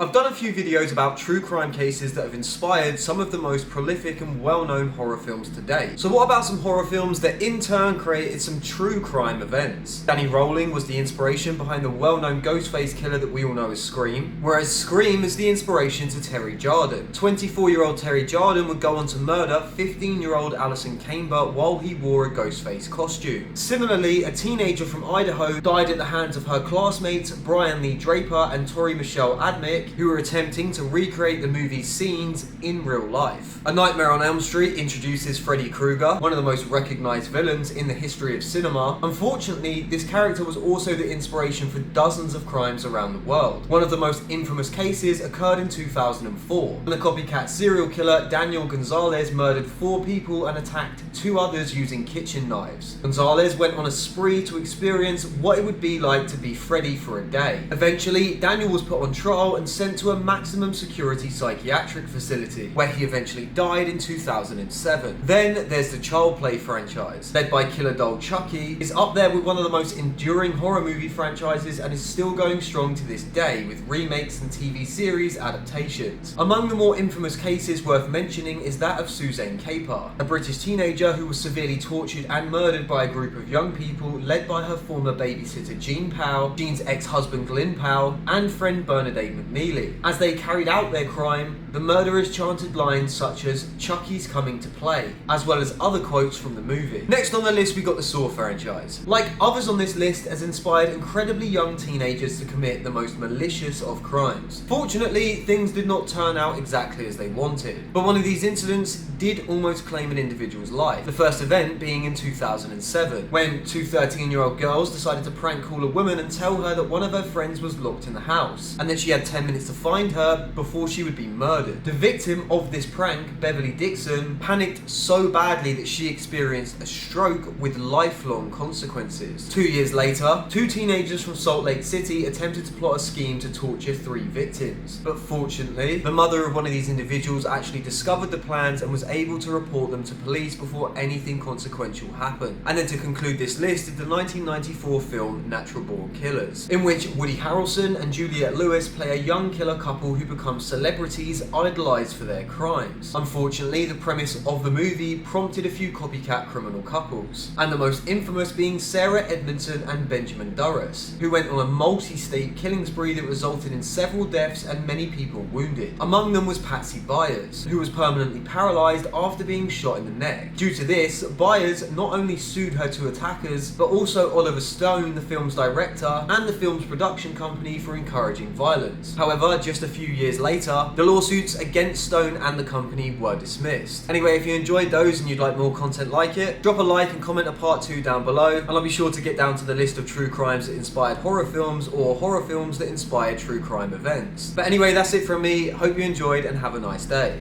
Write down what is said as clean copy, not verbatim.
I've done a few videos about true crime cases that have inspired some of the most prolific and well-known horror films to date. So what about some horror films that in turn created some true crime events? Danny Rowling was the inspiration behind the well-known Ghostface killer that we all know as Scream, whereas Scream is the inspiration to Terry Jardin. 24-year-old Terry Jardin would go on to murder 15-year-old Allison Camber while he wore a Ghostface costume. Similarly, a teenager from Idaho died at the hands of her classmates Brian Lee Draper and Tori Michelle Admick, who were attempting to recreate the movie's scenes in real life. A Nightmare on Elm Street introduces Freddy Krueger, one of the most recognized villains in the history of cinema. Unfortunately, this character was also the inspiration for dozens of crimes around the world. One of the most infamous cases occurred in 2004, when the copycat serial killer Daniel Gonzalez murdered 4 people and attacked 2 others using kitchen knives. Gonzalez went on a spree to experience what it would be like to be Freddy for a day. Eventually, Daniel was put on trial and sent to a maximum security psychiatric facility, where he eventually died in 2007. Then there's the Child Play franchise, led by killer doll Chucky, is up there with one of the most enduring horror movie franchises and is still going strong to this day with remakes and TV series adaptations. Among the more infamous cases worth mentioning is that of Suzanne Capar, a British teenager who was severely tortured and murdered by a group of young people led by her former babysitter Jean Powell, Jean's ex-husband Glyn Powell, and friend Bernadette McNeely. As they carried out their crime, the murderers chanted lines such as "Chucky's coming to play," as well as other quotes from the movie. Next on the list we got the Saw franchise. Like others on this list, has inspired incredibly young teenagers to commit the most malicious of crimes. Fortunately, things did not turn out exactly as they wanted, but one of these incidents did almost claim an individual's life. The first event being in 2007, when 2 13-year-old girls decided to prank call a woman and tell her that one of her friends was locked in the house, and that she had 10 minutes to find her before she would be murdered. The victim of this prank, Beverly Dixon, panicked so badly that she experienced a stroke with lifelong consequences. 2 years later, 2 teenagers from Salt Lake City attempted to plot a scheme to torture 3 victims. But fortunately, the mother of one of these individuals actually discovered the plans and was able to report them to police before anything consequential happened. And then to conclude this list is the 1994 film Natural Born Killers, in which Woody Harrelson and Juliette Lewis play a young killer couple who become celebrities idolized for their crimes. Unfortunately, the premise of the movie prompted a few copycat criminal couples, and the most infamous being Sarah Edmondson and Benjamin Durras, who went on a multi-state killing spree that resulted in several deaths and many people wounded. Among them was Patsy Byers, who was permanently paralyzed after being shot in the neck. Due to this, Byers not only sued her 2 attackers, but also Oliver Stone, the film's director, and the film's production company for encouraging violence. However, just a few years later, the lawsuits against Stone and the company were dismissed. Anyway, if you enjoyed those and you'd like more content like it, drop a like and comment a part 2 down below, and I'll be sure to get down to the list of true crimes that inspired horror films or horror films that inspired true crime events. But anyway, that's it from me. Hope you enjoyed and have a nice day.